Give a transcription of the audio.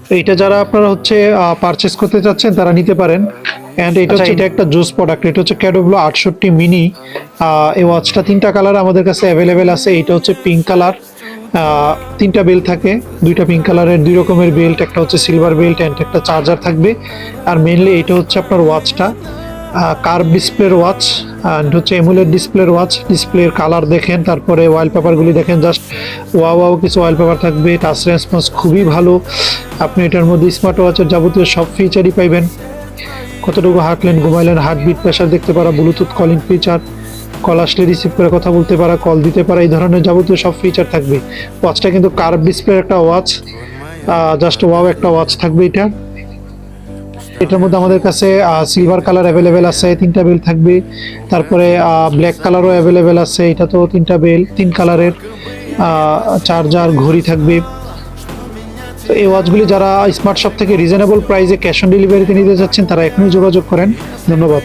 তো এটা যারা আপনারা হচ্ছে পারচেস করতে চাচ্ছেন তারা নিতে পারেন। অ্যান্ড এটা একটা জুস প্রোডাক্ট, এটা হচ্ছে ক্যাডোব্লো 68 মিনি। এই ওয়াচটা 3টা কালার আমাদের কাছে অ্যাভেলেবেল আছে। এটা হচ্ছে পিঙ্ক কালার, 3টা বেল্ট থাকে, 2টা পিঙ্ক কালারের 2 রকমের বেল্ট, একটা হচ্ছে সিলভার বেল্ট অ্যান্ড একটা চার্জার থাকবে। আর মেনলি এটা হচ্ছে আপনার ওয়াচটা কার্ভ ডিসপ্লের ওয়াচ অ্যান্ড হচ্ছে এমুলেট ডিসপ্লের ওয়াচ। ডিসপ্লের কালার দেখেন, তারপরে ওয়ালপেপারগুলি দেখেন, জাস্ট ওয়াও কিছু ওয়ালপেপার থাকবে। টাচ রেসপন্স খুবই ভালো। আপনি এটার মধ্যে স্মার্ট ওয়াচের যাবতীয় সব ফিচারই পাইবেন। কতটুকু হাঁটলেন, ঘুমাইলেন, হার্টবিট, প্রেশার দেখতে পারা, ব্লুটুথ কলিং ফিচার, কল আসলে রিসিভ করে কথা বলতে পারা, কল দিতে পারা, এই ধরনের যাবতীয় সব ফিচার থাকবে। ওয়াচটা কিন্তু কার্ভ ডিসপ্লের একটা ওয়াচ, জাস্ট ওয়াও একটা ওয়াচ থাকবে এটা। এটার মধ্যে আমাদের কাছে সিলভার কালার অ্যাভেলেবেল আছে, 3টা বেল থাকবে। তারপরে ব্ল্যাক কালারও অ্যাভেলেবেল আছে, এটা তো 3টা বেল, 3 কালারের। চার্জার, ঘড়ি থাকবে। তো এই ওয়াচগুলি যারা স্মার্ট শপ থেকে রিজনেবল প্রাইসে ক্যাশ অন ডেলিভারিতে নিতে যাচ্ছেন তারা এখনই যোগাযোগ করেন। ধন্যবাদ।